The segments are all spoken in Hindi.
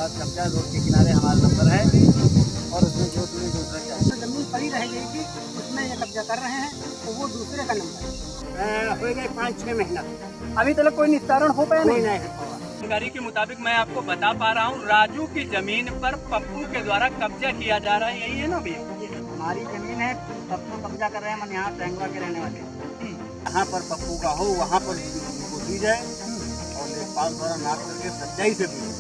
विवाद कब्जा रोड के किनारे हमारा नंबर है और उसमें जो तुम्हें दूसरा चाहिए जमीन पड़ी रह गई थी, उसमें ये कब्जा कर रहे हैं, तो वो दूसरे का नंबर है। हो गए 5-6 महीना अभी तक कोई निस्तारण हो पाया कोई नहीं। नहीं है। जानकारी के मुताबिक मैं आपको बता पा रहा हूँ, राजू की जमीन पर पप्पू के द्वारा कब्जा किया जा रहा है, यही है ना भैया? हमारी जमीन है, पप्पू कब्जा कर रहे हैं, हम यहाँ टेंगवा के रहने वाले हैं। जहाँ पर पप्पू का हो वहाँ पर उनको दी जाए और लेखपाल द्वारा नाप करके सच्चाई से दी जाए।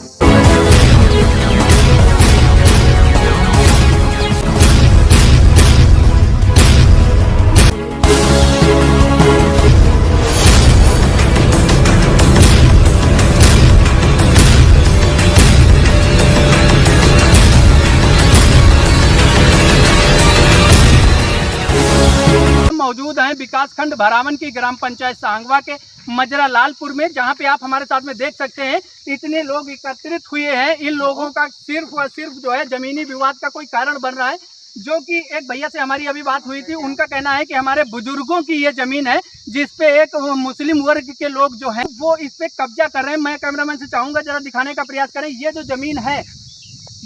मौजूद हैं विकास खंड भरावन की ग्राम पंचायत सांगवा के मजरा लालपुर में, जहां पे आप हमारे साथ में देख सकते हैं इतने लोग एकत्रित हुए हैं। इन लोगों का सिर्फ और सिर्फ जो है जमीनी विवाद का कोई कारण बन रहा है, जो कि एक भैया से हमारी अभी बात हुई थी, उनका कहना है कि हमारे बुजुर्गों की ये जमीन है जिसपे एक मुस्लिम वर्ग के लोग जो हैं वो इस पे कब्जा कर रहे हैं। मैं कैमरामैन से चाहूंगा जरा दिखाने का प्रयास करें। ये जो जमीन है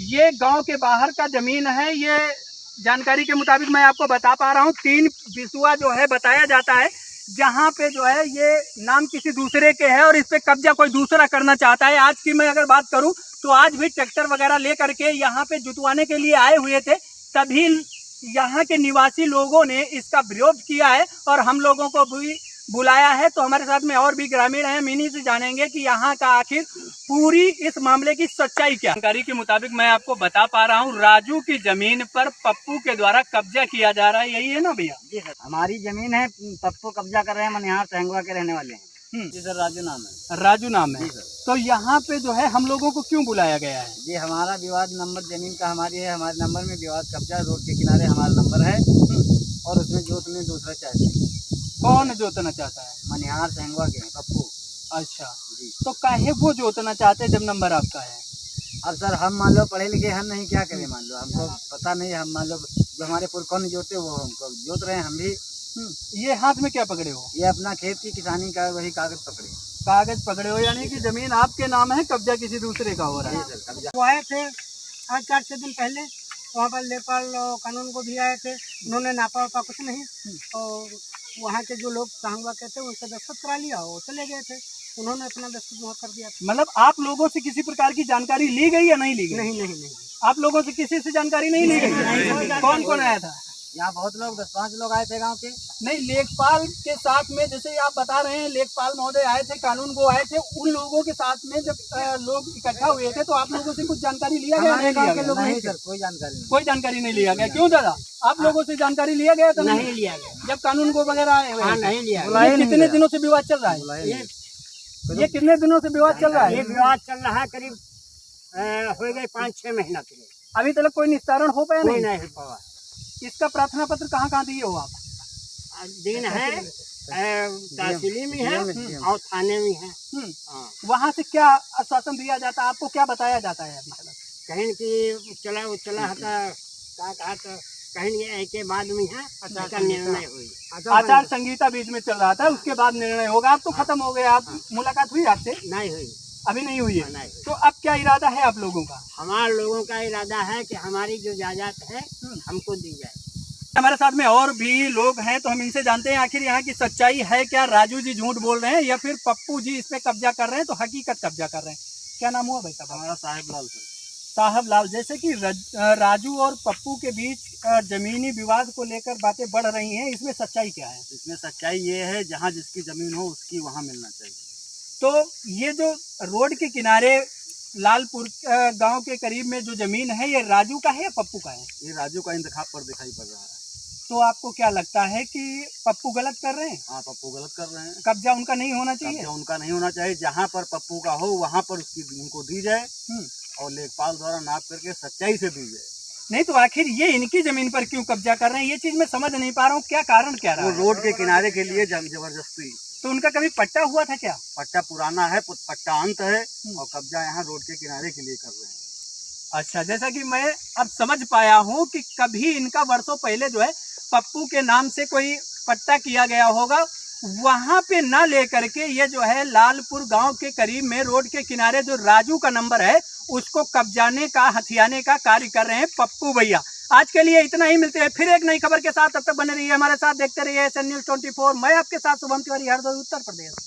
ये गाँव के बाहर का जमीन है। ये जानकारी के मुताबिक मैं आपको बता पा रहा हूँ 3 बिसुआ जो है बताया जाता है, जहाँ पे जो है ये नाम किसी दूसरे के है और इस पे कब्जा कोई दूसरा करना चाहता है। आज की मैं अगर बात करूँ तो आज भी ट्रैक्टर वगैरह ले करके यहाँ पे जुतवाने के लिए आए हुए थे, तभी यहाँ के निवासी लोगों ने इसका विरोध किया है और हम लोगों को भी बुलाया है। तो हमारे साथ में और भी ग्रामीण हैं, हम इन्हीं से जानेंगे कि यहाँ का आखिर पूरी इस मामले की सच्चाई क्या। जानकारी के मुताबिक मैं आपको बता पा रहा हूँ, राजू की जमीन पर पप्पू के द्वारा कब्जा किया जा रहा है, यही है ना भैया? जी सर, हमारी जमीन है, पप्पू कब्जा कर रहे हैं, हम यहाँ टेंगवा के रहने वाले हैं। जी सर, राजू नाम है। राजू नाम है। जी सर। तो यहाँ पे जो है हम लोगों को क्यों बुलाया गया है? जी, हमारा विवाद नंबर जमीन का हमारी है, हमारे नंबर में विवाद कब्जा रोड के किनारे हमारा नंबर है और उसमें जो तुम्हें दूसरा चाहिए। कौन जोतना चाहता है? मनिहार टेंगवा के हैं पप्पू। अच्छा जी। तो काहे वो जोतना चाहते हैं जब नंबर आपका है? अब सर हम मान लो पढ़े लिखे हम नहीं, क्या करें, मान लो हमको पता नहीं, हम मान लो जो हमारे पुरखों ने जोते वो हमको जोत रहे हैं, हम भी। ये हाथ में क्या पकड़े हो? ये अपना खेत की किसानी का वही कागज पकड़े। कागज पकड़े हो, यानी कि जमीन आपके नाम है, कब्जा किसी दूसरे का हो रहा है। जी सर, कब्जा। वो आए थे आज 4-6 दिन पहले, वहाँ पर लेखपाल कानून को भी आए थे, उन्होंने नापा वापा कुछ नहीं और वहाँ के जो लोग सांगवा के थे उनसे दस्तखत करा लिया, वो चले गए थे, उन्होंने अपना दस्तखत वहाँ कर दिया। मतलब आप लोगों से किसी प्रकार की जानकारी ली गई या नहीं ली गई? नहीं। आप लोगों से किसी से जानकारी नहीं ली गई? कौन कौन आया था? यहाँ बहुत लोग 10-5 लोग आए थे गांव के। नहीं, लेखपाल के साथ में जैसे आप बता रहे हैं लेखपाल महोदय आए थे, कानून को आए थे, उन लोगों के साथ में जब लोग इकट्ठा हुए थे तो आप लोगों से कुछ जानकारी लिया गया? नहीं लिया गया? नहीं सर, कोई जानकारी नहीं। कोई जानकारी नहीं लिया गया। क्यों दादा, आप लोगों से जानकारी लिया गया था? नहीं लिया गया। जब कानून को वगैरह आए हुए हैं? नहीं लिया। ये कितने दिनों से विवाद चल रहा है? ये कितने दिनों से विवाद चल रहा ये है? विवाद चल रहा है करीब हो गए 5-6 महीना के लिए। अभी तक कोई निस्तारण हो पाया कोई नहीं? नहीं हुआ। इसका प्रार्थना पत्र कहाँ दिए हो आप? दिन है, तहसीली में है और थाने में है। वहाँ से क्या आश्वासन दिया जाता है, आपको क्या बताया जाता है अभी तक? कहीं की चला था, क्या कहा तो कहीं के बाद में है का निर्णय हुई। आचार संहिता बीच में चल रहा था, उसके बाद निर्णय होगा। अब तो खत्म हो गया। आप मुलाकात हुई आपसे? नहीं हुई, अभी नहीं हुई है। नहीं। तो अब क्या इरादा है आप लोगों का? हमारे लोगों का इरादा है कि हमारी जो जायदाद है हमको दी जाए। हमारे साथ में और भी लोग हैं, तो हम इनसे जानते हैं आखिर यहाँ की सच्चाई है क्या। राजू जी झूठ बोल रहे हैं या फिर पप्पू जी इस पे कब्जा कर रहे हैं, तो हकीकत कब्जा कर रहे हैं। क्या नाम हुआ भाई साहब? हमारा साहेब लाल सर। साहब लाल, जैसे कि राजू और पप्पू के बीच जमीनी विवाद को लेकर बातें बढ़ रही हैं, इसमें सच्चाई क्या है? इसमें सच्चाई ये है, जहाँ जिसकी जमीन हो उसकी वहाँ मिलना चाहिए। तो ये जो रोड के किनारे लालपुर गांव के करीब में जो जमीन है, ये राजू का है या पप्पू का है? ये राजू का इंतखाब पर दिखाई पड़ रहा है। तो आपको क्या लगता है कि पप्पू गलत कर रहे हैं? हाँ, पप्पू गलत कर रहे हैं। कब्जा उनका नहीं होना चाहिए? कब्जा उनका नहीं होना चाहिए। जहाँ पर पप्पू का हो वहाँ पर उसकी उनको दी जाए और लेखपाल द्वारा नाप करके सच्चाई से दी जाए। नहीं तो आखिर ये इनकी जमीन पर क्यों कब्जा कर रहे हैं, ये चीज मैं समझ नहीं पा रहा हूँ। क्या कारण क्या रहा वो है? रोड के किनारे के लिए जबरदस्ती। तो उनका कभी पट्टा हुआ था क्या? पट्टा पुराना है, पट्टा अंत है और कब्जा यहाँ रोड के किनारे के लिए कर रहे हैं। अच्छा, जैसा कि मैं अब समझ पाया हूँ कि कभी इनका वर्षों पहले जो है पप्पू के नाम से कोई पट्टा किया गया होगा वहां पे न लेकर के ये जो है लालपुर गांव के करीब में रोड के किनारे जो राजू का नंबर है उसको कब्जाने का, हथियाने का कार्य कर रहे हैं पप्पू भैया। आज के लिए इतना ही, मिलते हैं फिर एक नई खबर के साथ। तब तक बने रहिए हमारे साथ, देखते रहिए SN News 24। मैं आपके साथ शुभम तिवारी, हरदोई, उत्तर प्रदेश।